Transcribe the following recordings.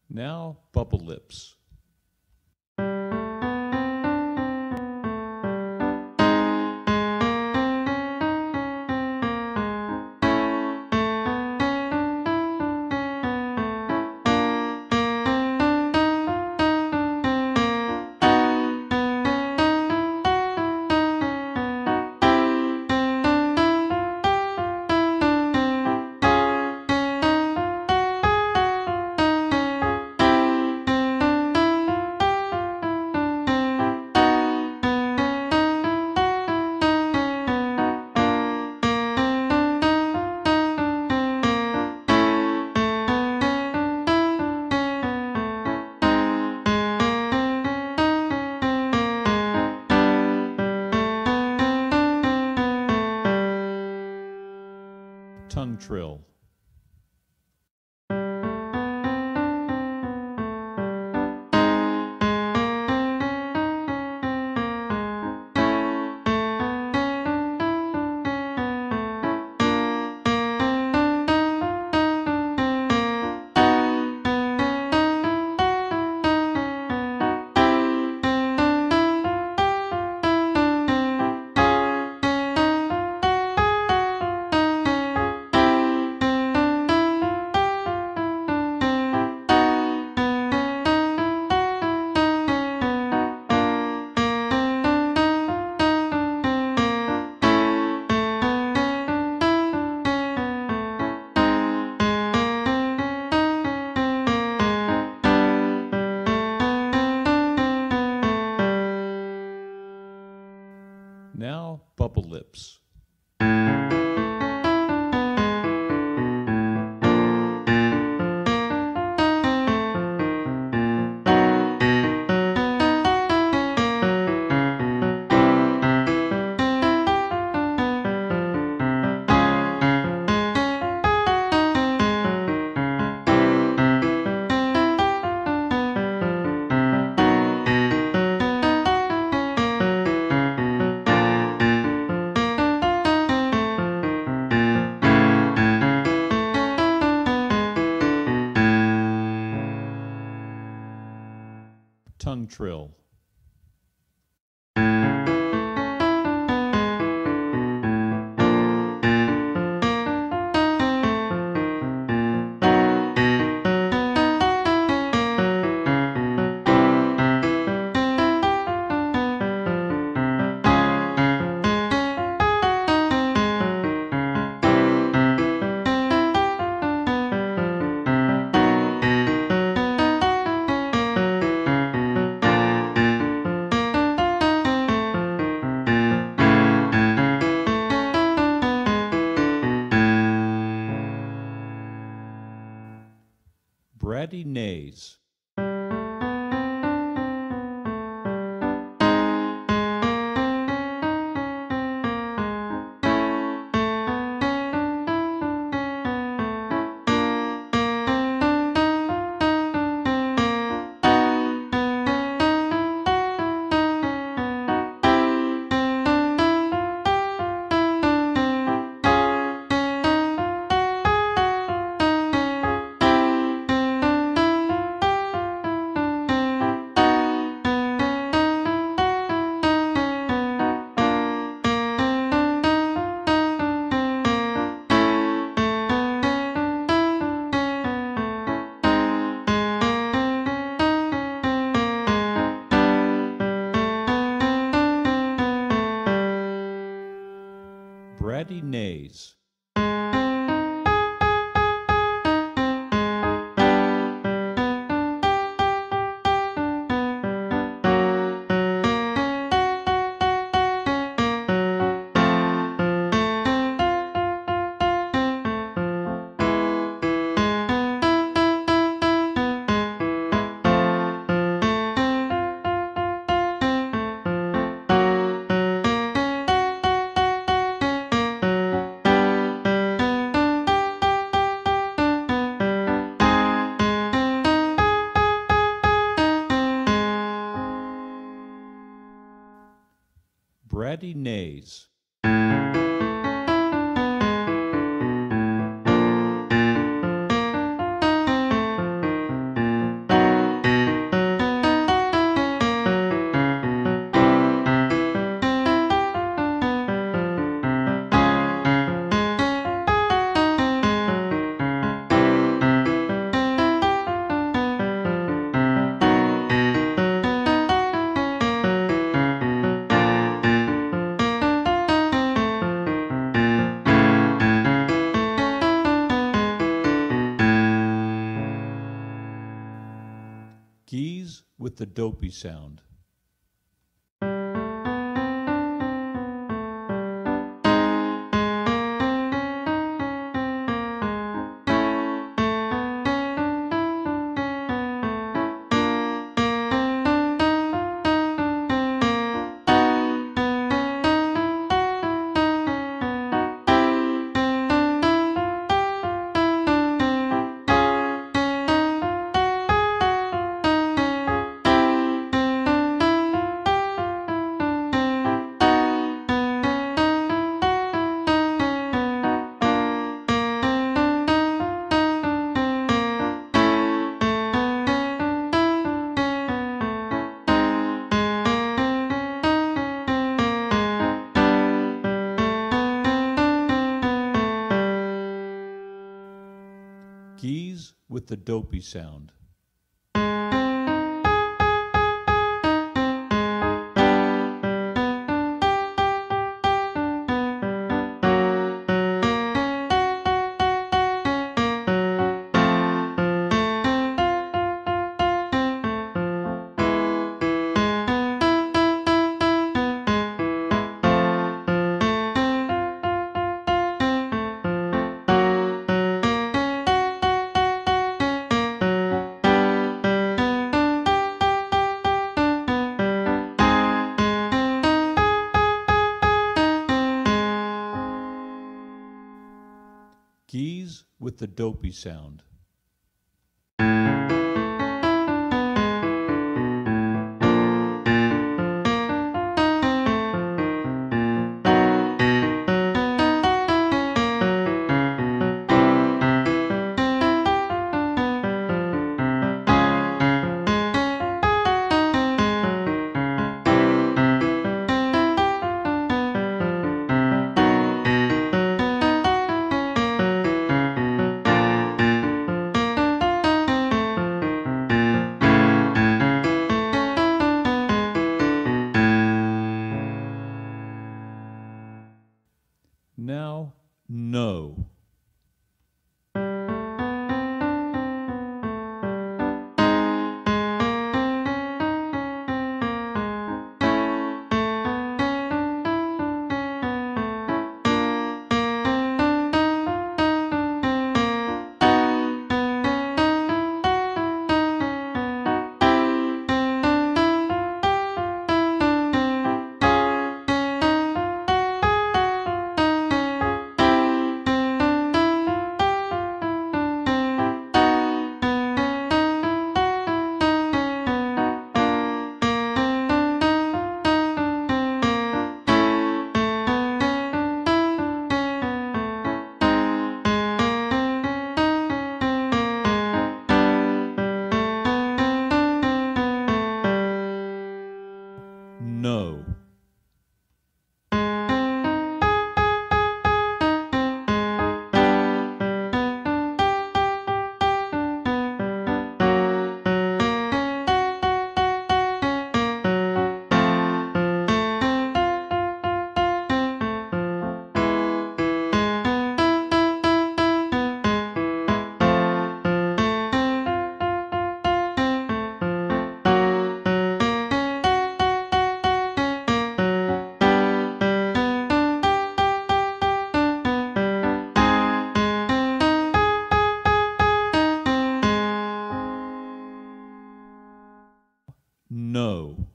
Now bubble lips. Tongue trill. Now bubble lips. Tongue trill. Bratty nays. Bratty nays. Bratty nays. Geese with the dopey sound. Geese with the dopey sound. Geese with the dopey sound. Now, no. No. No.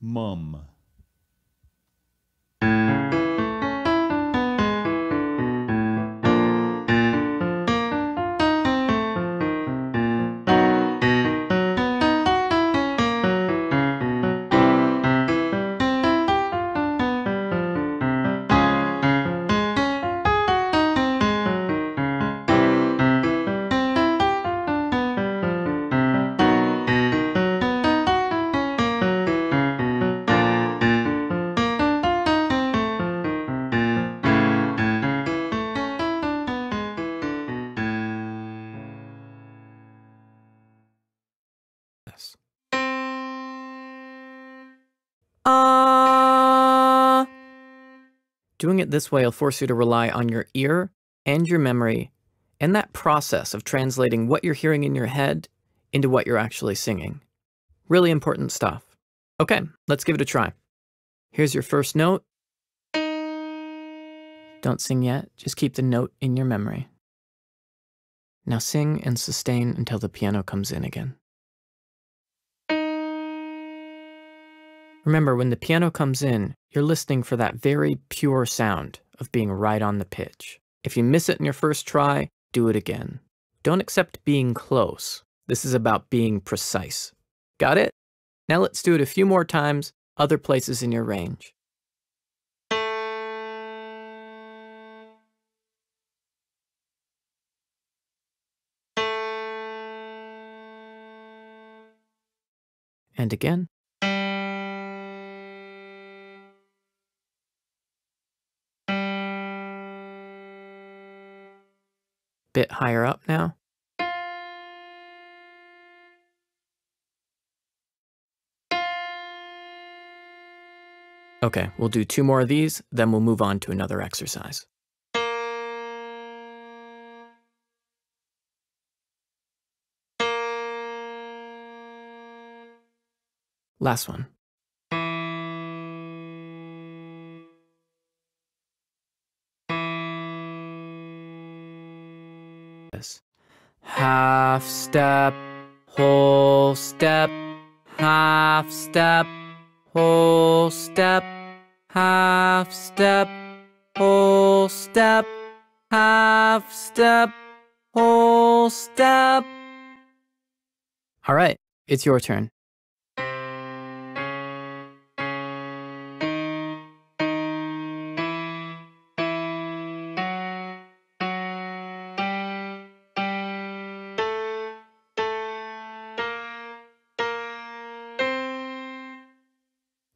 mum. Doing it this way will force you to rely on your ear and your memory and that process of translating what you're hearing in your head into what you're actually singing. Really important stuff. Okay, let's give it a try. Here's your first note. Don't sing yet, just keep the note in your memory. Now sing and sustain until the piano comes in again. Remember, when the piano comes in, you're listening for that very pure sound of being right on the pitch. If you miss it in your first try, do it again. Don't accept being close. This is about being precise. Got it? Now let's do it a few more times, other places in your range. And again. Bit higher up now. Okay, we'll do 2 more of these, then we'll move on to another exercise. Last one. Half step, whole step, half step, whole step, half step, whole step, half step, whole step. All right, it's your turn.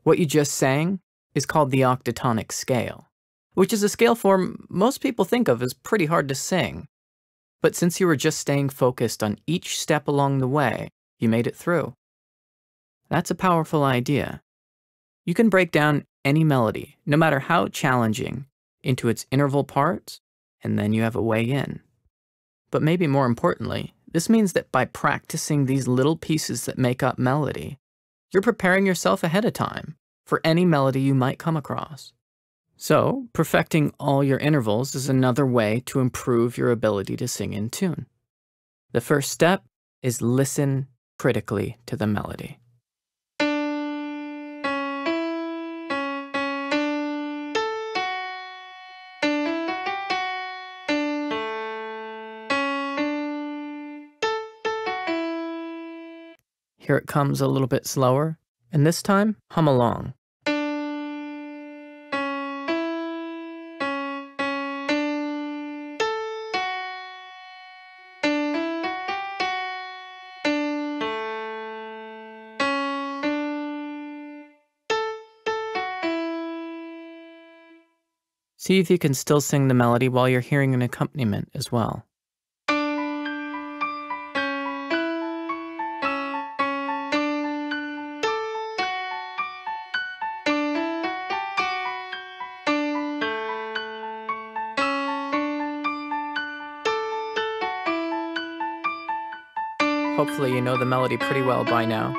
What you just sang is called the octatonic scale, which is a scale form most people think of as pretty hard to sing. But since you were just staying focused on each step along the way, you made it through. That's a powerful idea. You can break down any melody, no matter how challenging, into its interval parts, and then you have a way in. But maybe more importantly, this means that by practicing these little pieces that make up melody, you're preparing yourself ahead of time for any melody you might come across. So, perfecting all your intervals is another way to improve your ability to sing in tune. The first step is listen critically to the melody. Here it comes a little bit slower, and this time, hum along. See if you can still sing the melody while you're hearing an accompaniment as well. Hopefully you know the melody pretty well by now.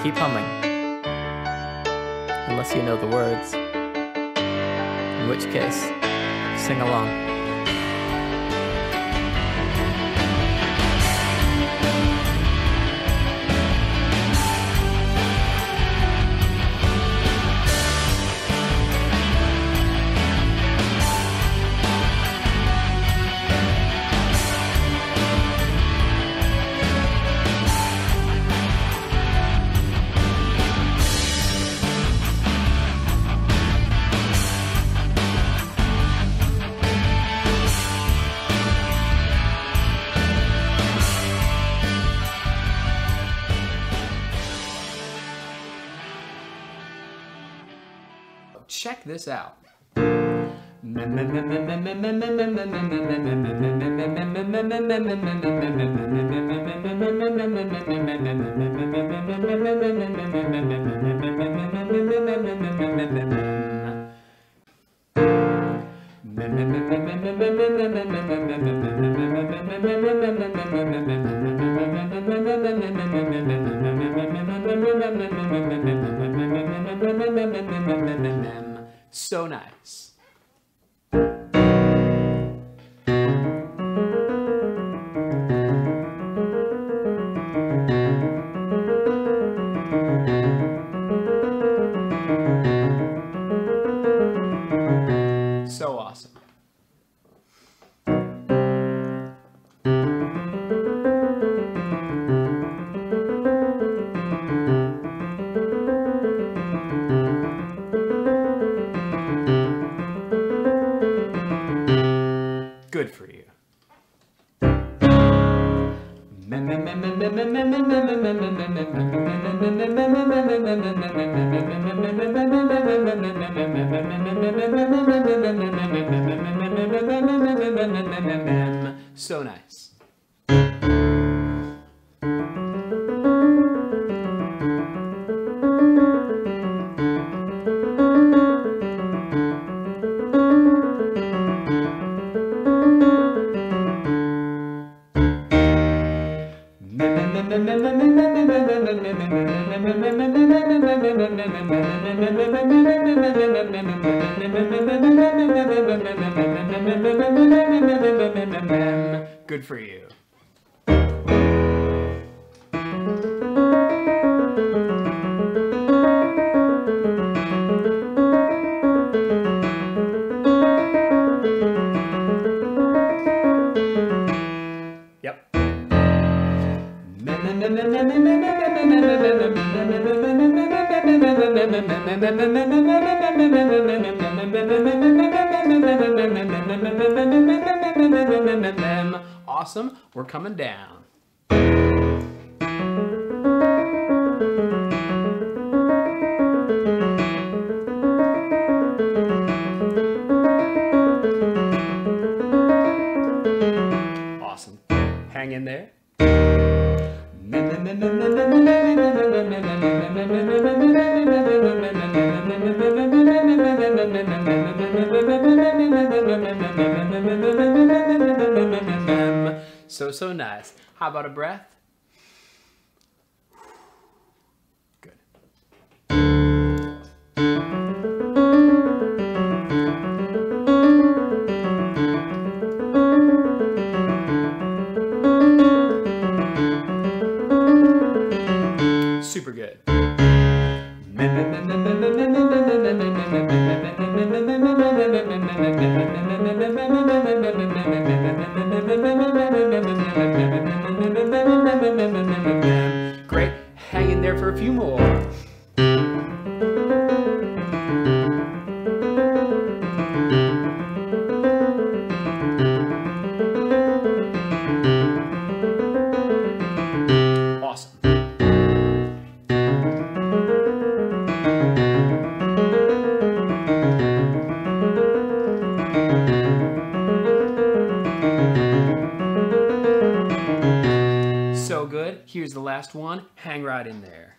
Keep humming, unless you know the words, in which case, sing along. check this out. So nice. So awesome. Good for you. So nice. Good for you. Yep. Awesome. We're coming down. Awesome. Hang in there. So nice. How about a breath? Good. Super good. Great. Hang in there for a few more. Awesome. So good. Here's the last one. Hang right in there.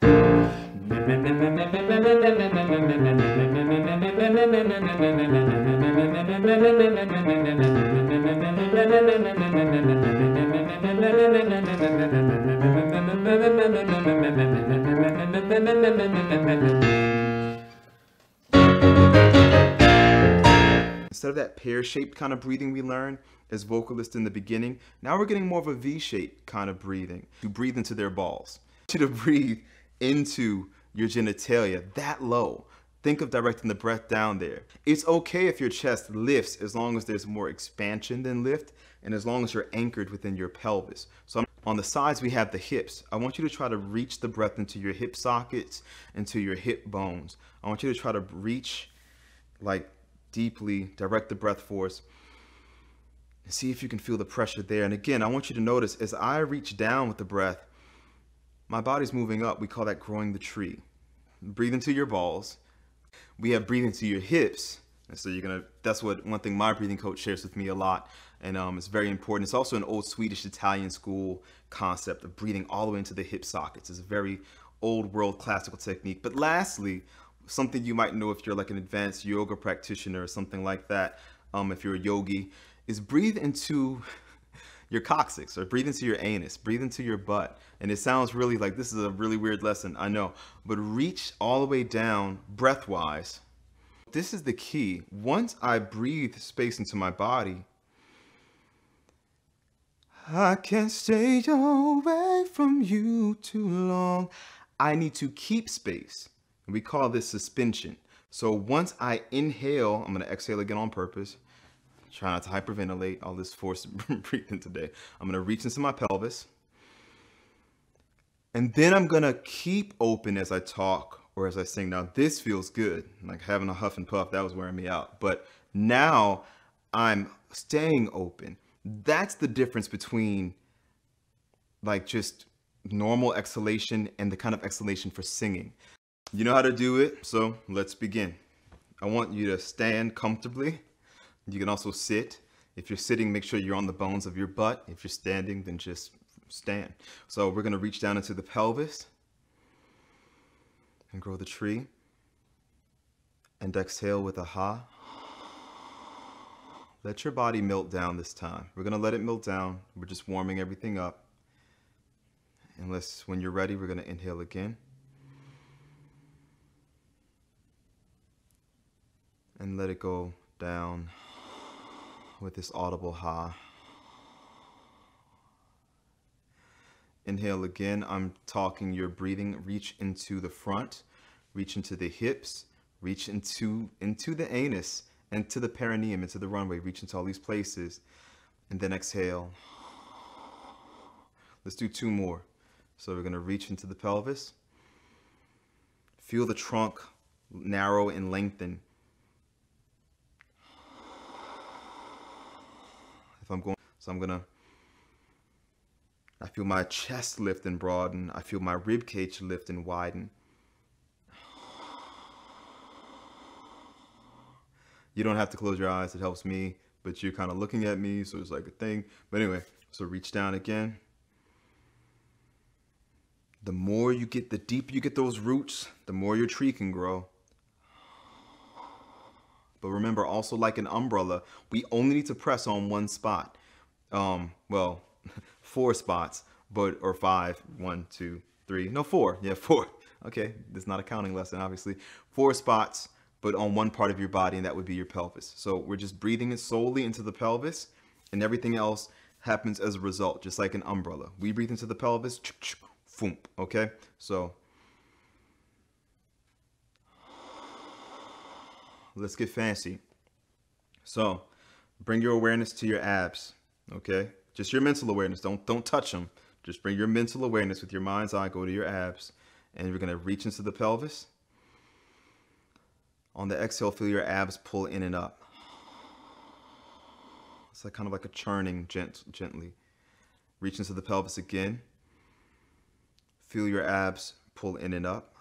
Instead of that pear-shaped kind of breathing we learned as vocalists in the beginning, now we're getting more of a V-shaped kind of breathing. You breathe into their balls. To breathe into your genitalia that low. Think of directing the breath down there. It's okay if your chest lifts as long as there's more expansion than lift, and as long as you're anchored within your pelvis. So on the sides we have the hips. I want you to try to reach the breath into your hip sockets, into your hip bones. I want you to try to reach like deeply, direct the breath force, and see if you can feel the pressure there. And again, I want you to notice as I reach down with the breath, my body's moving up. We call that growing the tree. Breathe into your balls, We have breathing to your hips. And so that's one thing my breathing coach shares with me a lot. And it's very important. It's also an old Swedish Italian school concept of breathing all the way into the hip sockets. It's a very old world classical technique. But lastly, something you might know if you're like an advanced yoga practitioner or something like that, if you're a yogi, is breathe into your coccyx, or breathe into your anus, breathe into your butt. And it sounds really like this is a really weird lesson, I know, but reach all the way down breath-wise. This is the key. Once I breathe space into my body, I can't stay away from you too long. I need to keep space. And we call this suspension. So once I inhale, I'm going to exhale again on purpose. Try not to hyperventilate, all this forced breathing today. I'm going to reach into my pelvis. And then I'm going to keep open as I talk or as I sing. Now this feels good. Like having a huff and puff, that was wearing me out. But now I'm staying open. That's the difference between like just normal exhalation and the kind of exhalation for singing. You know how to do it, so let's begin. I want you to stand comfortably. You can also sit. If you're sitting, make sure you're on the bones of your butt. If you're standing, then just stand. So we're going to reach down into the pelvis and grow the tree. And exhale with a ha. Let your body melt down this time. We're going to let it melt down. We're just warming everything up. When you're ready, we're going to inhale again. And let it go down with this audible ha. Inhale again. I'm talking your breathing. Reach into the front, reach into the hips, reach into the anus, and to the perineum, into the runway. Reach into all these places. And then exhale. Let's do 2 more. So we're going to reach into the pelvis. Feel the trunk narrow and lengthen. I feel my chest lift and broaden. I feel my rib cage lift and widen. You don't have to close your eyes, it helps me, but you're kind of looking at me, so it's like a thing. But anyway, so reach down again. The more you get, the deeper you get those roots, the more your tree can grow. But remember, also like an umbrella, we only need to press on one spot. Well, 4 spots, or 5, 1, 2, 3, no 4, yeah 4. Okay, this is not a counting lesson, obviously. 4 spots, but on one part of your body, and that would be your pelvis. So we're just breathing it solely into the pelvis, and everything else happens as a result, just like an umbrella. We breathe into the pelvis, boom, okay? So let's get fancy. So bring your awareness to your abs, okay? Just your mental awareness. Don't touch them. Just bring your mental awareness with your mind's eye. Go to your abs, and you're gonna reach into the pelvis. On the exhale, feel your abs pull in and up. It's like kind of like a churning gently. Reach into the pelvis again. Feel your abs pull in and up.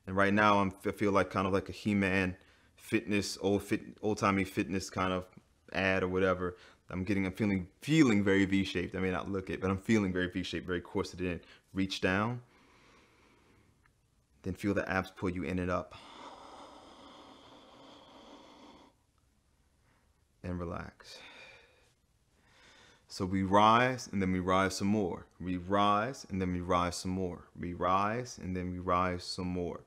And right now I feel like kind of like a He-Man fitness, old-timey fitness kind of ad or whatever. I'm feeling very V-shaped. I may not look it, but I'm feeling very V-shaped, very corseted in. Reach down. Then feel the abs pull you in and up. And relax. So we rise, and then we rise some more. We rise, and then we rise some more. We rise, and then we rise some more.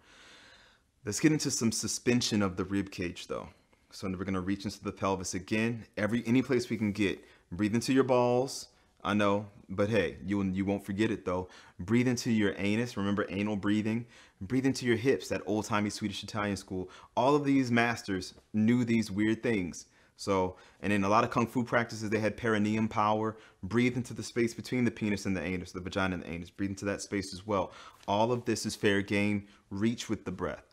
Let's get into some suspension of the rib cage though. So we're gonna reach into the pelvis again. Any place we can get. Breathe into your balls. I know, but hey, you won't forget it though. Breathe into your anus. Remember anal breathing. Breathe into your hips, that old-timey Swedish Italian school. All of these masters knew these weird things. So, and in a lot of Kung Fu practices, they had perineum power. Breathe into the space between the penis and the anus, the vagina and the anus. Breathe into that space as well. All of this is fair game. Reach with the breath.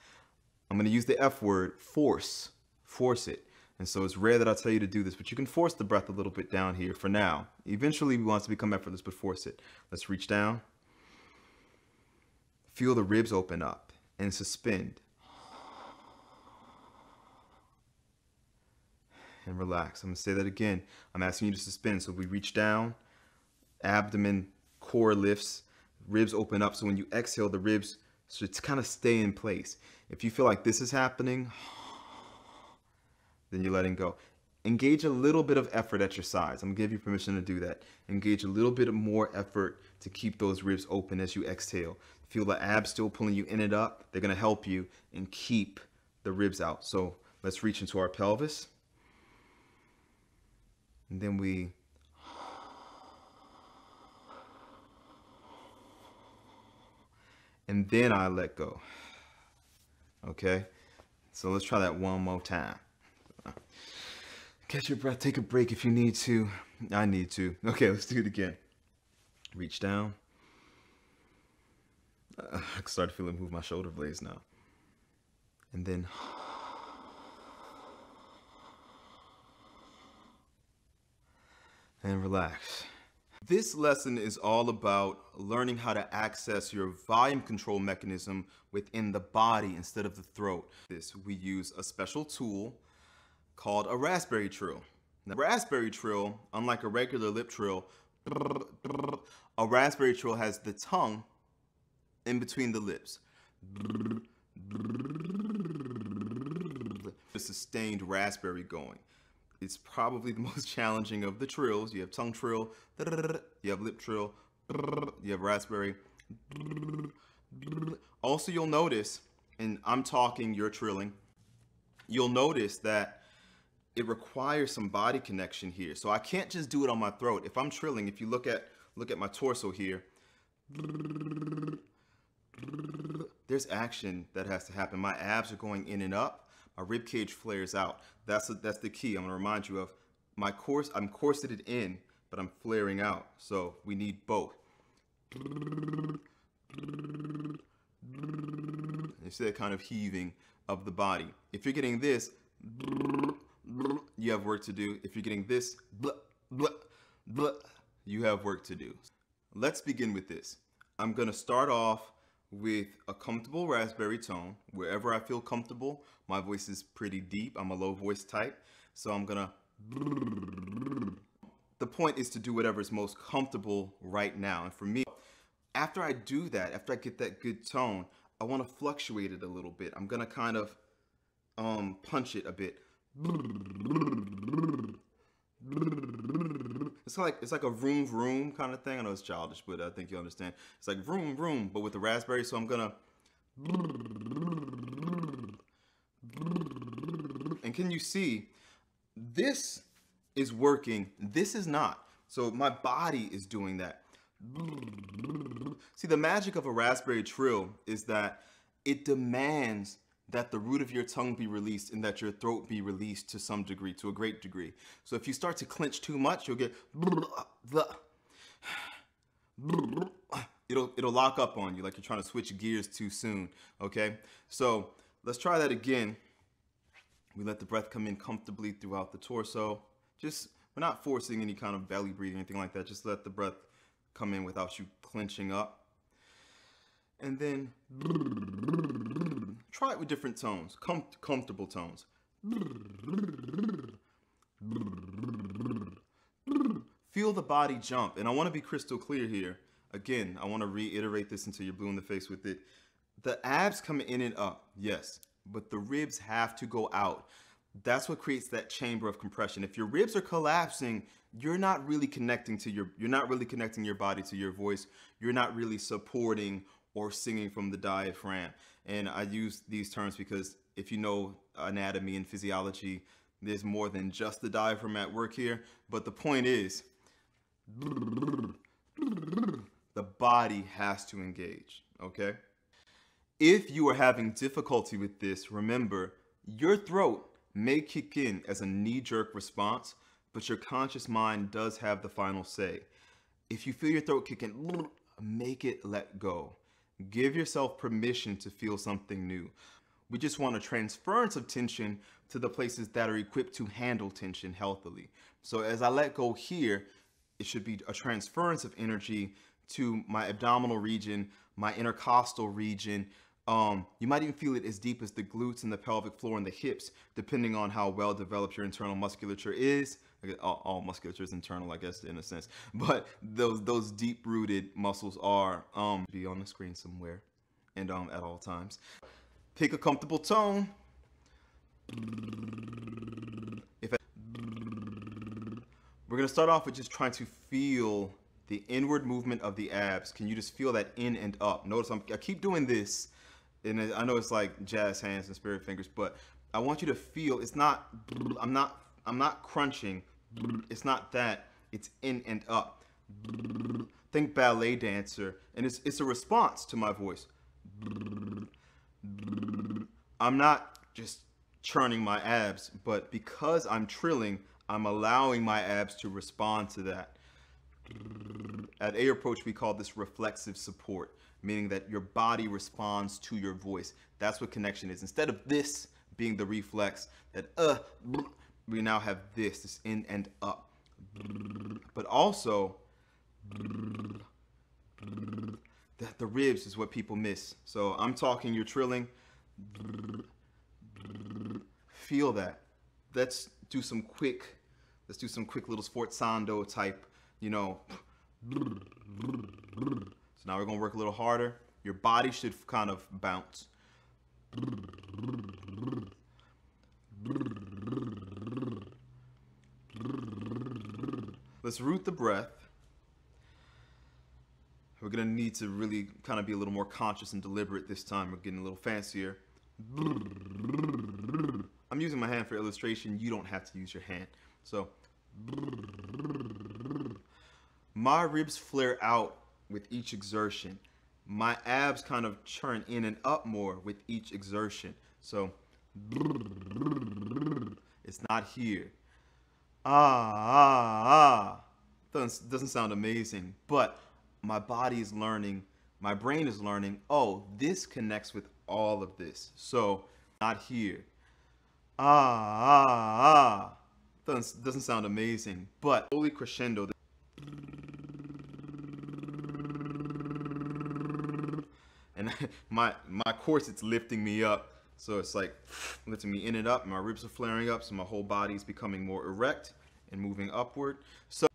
I'm going to use the F word, force. Force it. And so it's rare that I tell you to do this, but you can force the breath a little bit down here for now. Eventually we want it to become effortless, but force it. Let's reach down. Feel the ribs open up and suspend. And relax. I'm gonna say that again. I'm asking you to suspend. So we reach down, abdomen, core lifts, ribs open up. So when you exhale, the ribs should kind of stay in place. If you feel like this is happening, then you're letting go. Engage a little bit of effort at your sides. I'm gonna give you permission to do that. Engage a little bit more effort to keep those ribs open as you exhale. Feel the abs still pulling you in and up. They're gonna help you and keep the ribs out. So let's reach into our pelvis. And then we and then I let go. Okay? So let's try that one more time. Catch your breath, take a break if you need to. I need to. Okay, let's do it again. Reach down. I start to feel it move my shoulder blades now. And then and relax. This lesson is all about learning how to access your volume control mechanism within the body instead of the throat. We use a special tool called a raspberry trill. Now, raspberry trill, unlike a regular lip trill, a raspberry trill has the tongue in between the lips. A sustained raspberry going. It's probably the most challenging of the trills. You have tongue trill, you have lip trill, you have raspberry. Also, you'll notice, and I'm talking, you're trilling, you'll notice that it requires some body connection here. So I can't just do it on my throat. If I'm trilling, if you look at my torso here, there's action that has to happen. My abs are going in and up. My rib cage flares out. That's the key. I'm gonna remind you of I'm corseted in, but I'm flaring out. So we need both. You see that kind of heaving of the body. If you're getting this, you have work to do. If you're getting this, you have work to do. Let's begin with this. I'm gonna start off with a comfortable raspberry tone. Wherever I feel comfortable, my voice is pretty deep. I'm a low voice type. So I'm gonna, the point is to do whatever is most comfortable right now. And for me, after I do that, after I get that good tone, I wanna fluctuate it a little bit. I'm gonna kind of punch it a bit. It's like a vroom vroom kind of thing. I know it's childish, but I think you understand. It's like vroom vroom, but with the raspberry. So I'm gonna, and can you see, this is working, this is not. So my body is doing that. See, the magic of a raspberry trill is that it demands that the root of your tongue be released and that your throat be released to some degree, to a great degree. So if you start to clench too much, you'll get, it'll lock up on you like you're trying to switch gears too soon, okay? So let's try that again. We let the breath come in comfortably throughout the torso. We're not forcing any kind of belly breathing or anything like that. Just let the breath come in without you clenching up. And then try it with different tones, comfortable tones. Feel the body jump. And I want to be crystal clear here. Again, I want to reiterate this until you're blue in the face with it. The abs come in and up, yes, but the ribs have to go out. That's what creates that chamber of compression. If your ribs are collapsing, you're not really connecting your body to your voice. You're not really supporting or singing from the diaphragm. And I use these terms because if you know anatomy and physiology, there's more than just the diaphragm at work here. But the point is, the body has to engage, okay? If you are having difficulty with this, remember, your throat may kick in as a knee-jerk response, but your conscious mind does have the final say. If you feel your throat kicking, make it let go. Give yourself permission to feel something new. We just want a transference of tension to the places that are equipped to handle tension healthily. So as I let go here, it should be a transference of energy to my abdominal region, my intercostal region. You might even feel it as deep as the glutes and the pelvic floor and the hips, depending on how well developed your internal musculature is. All musculature is internal, I guess, in a sense. But those deep-rooted muscles are be on the screen somewhere and at all times. Pick a comfortable tone. We're gonna start off with just trying to feel the inward movement of the abs. Can you just feel that in and up? Notice I keep doing this, and I know it's like jazz hands and spirit fingers, but I want you to feel, it's not, I'm not crunching, it's not that, it's in and up. Think ballet dancer, and it's a response to my voice. I'm not just churning my abs, but because I'm trilling, I'm allowing my abs to respond to that. At A Approach, we call this reflexive support, meaning that your body responds to your voice. That's what connection is. Instead of this being the reflex, that we now have this in and up. But also, that the ribs is what people miss. So I'm talking, you're trilling. Feel that. Let's do some quick little sforzando type, you know. So now we're gonna work a little harder. Your body should kind of bounce. Let's root the breath. We're gonna need to really kind of be a little more conscious and deliberate this time. We're getting a little fancier. I'm using my hand for illustration. You don't have to use your hand. So my ribs flare out with each exertion. My abs kind of churn in and up more with each exertion. So it's not here. Doesn't sound amazing, but my body is learning, my brain is learning, oh, this connects with all of this. So not here. Doesn't sound amazing, but slowly crescendo. And my corset's lifting me up. So it's like lifting me in and up. My ribs are flaring up, so my whole body is becoming more erect and moving upward. So,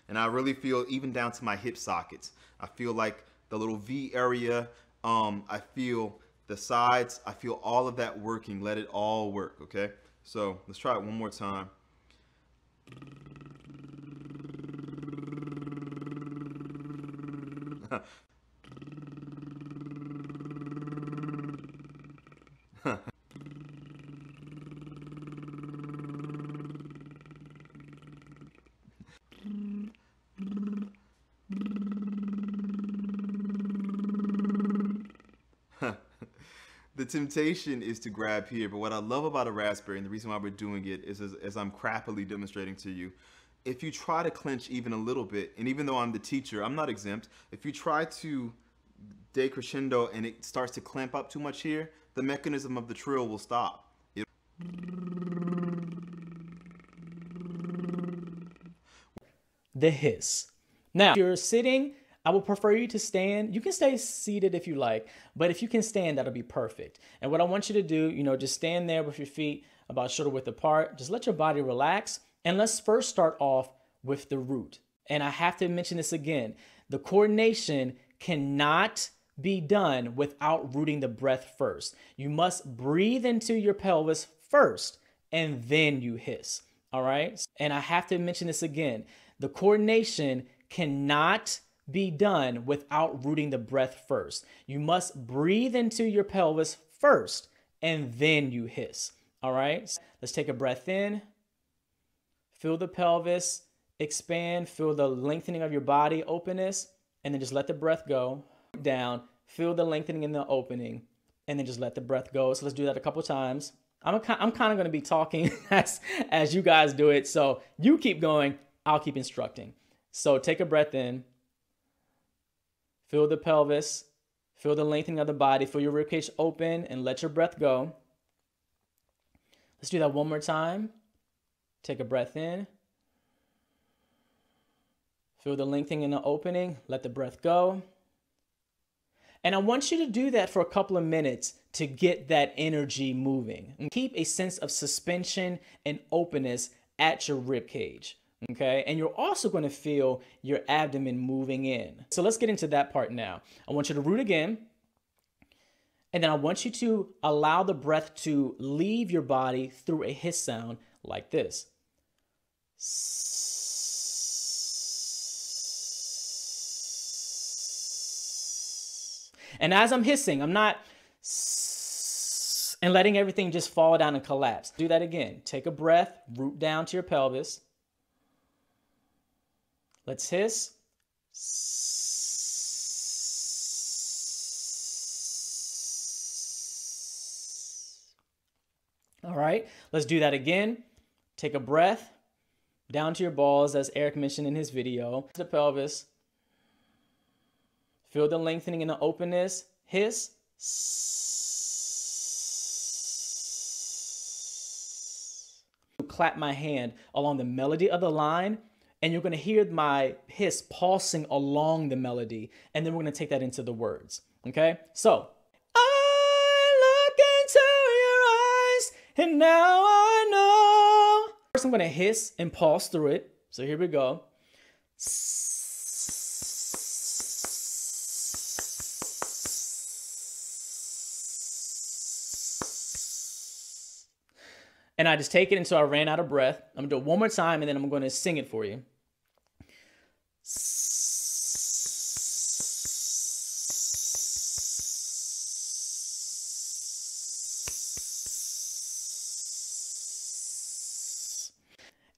and I really feel even down to my hip sockets. I feel like the little V area. I feel the sides. I feel all of that working. Let it all work, okay? So let's try it one more time. The temptation is to grab here, but what I love about a raspberry, and the reason why we're doing it is as I'm crappily demonstrating to you, if you try to clench even a little bit, and even though I'm the teacher, I'm not exempt, if you try to decrescendo and it starts to clamp up too much here, the mechanism of the trill will stop. The hiss. Now, if you're sitting, I would prefer you to stand. You can stay seated if you like, but if you can stand, that'll be perfect. And what I want you to do, just stand there with your feet about shoulder width apart. Just let your body relax. And let's first start off with the root. And I have to mention this again. The coordination cannot be done without rooting the breath first. You must breathe into your pelvis first, and then you hiss. All right? And I have to mention this again. The coordination cannot be done without rooting the breath first. You must breathe into your pelvis first, and then you hiss. All right? Let's take a breath in. Feel the pelvis expand. Feel the lengthening of your body, openness, and then just let the breath go. Down. Feel the lengthening in the opening, and then just let the breath go. So let's do that a couple times. I'm kind of going to be talking as you guys do it. So you keep going. I'll keep instructing. So take a breath in. Feel the pelvis. Feel the lengthening of the body. Feel your ribcage open and let your breath go. Let's do that one more time. Take a breath in. Feel the lengthening and the opening. Let the breath go. And I want you to do that for a couple of minutes to get that energy moving. And keep a sense of suspension and openness at your rib cage. Okay, and you're also going to feel your abdomen moving in. So let's get into that part now. I want you to root again. And then I want you to allow the breath to leave your body through a hiss sound like this. And as I'm hissing, I'm not and letting everything just fall down and collapse. Do that again. Take a breath, root down to your pelvis. Let's hiss. All right, let's do that again. Take a breath down to your balls, as Eric mentioned in his video. The pelvis. Feel the lengthening and the openness. Hiss. Clap my hand along the melody of the line, and you're going to hear my hiss pulsing along the melody, and then we're going to take that into the words. Okay, so I look into your eyes, and now I know. First, I'm going to hiss and pulse through it. So here we go. And I just take it until I ran out of breath. I'm going to do it one more time, and then I'm going to sing it for you.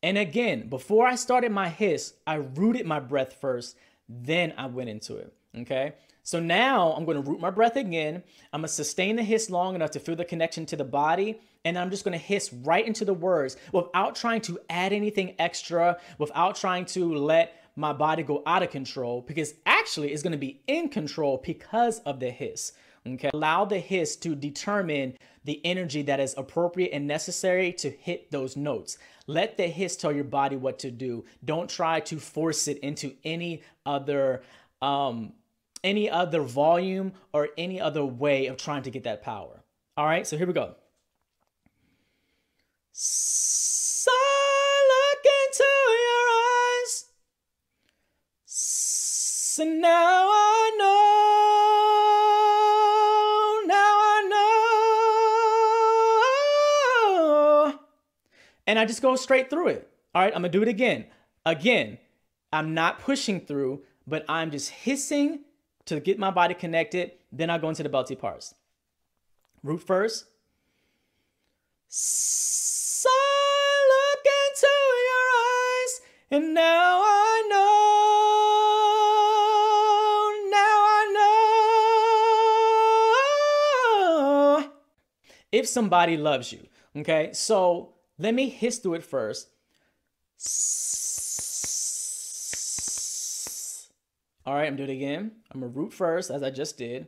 And again, before I started my hiss, I rooted my breath first, then I went into it, okay? So now I'm going to root my breath again. I'm going to sustain the hiss long enough to feel the connection to the body, and I'm just going to hiss right into the words without trying to add anything extra, without trying to let my body go out of control, because actually it's going to be in control because of the hiss. Okay, allow the hiss to determine the energy that is appropriate and necessary to hit those notes. Let the hiss tell your body what to do. Don't try to force it into any other volume or any other way of trying to get that power. All right, so here we go. So I look into your eyes. So now I know. And I just go straight through it. All right, I'm gonna do it again. Again, I'm not pushing through, but I'm just hissing to get my body connected. Then I go into the belty parts. Root first. So I look into your eyes, and now I know. If somebody loves you, okay? So let me hiss through it first. All right, I'm doing it again. I'm gonna root first, as I just did.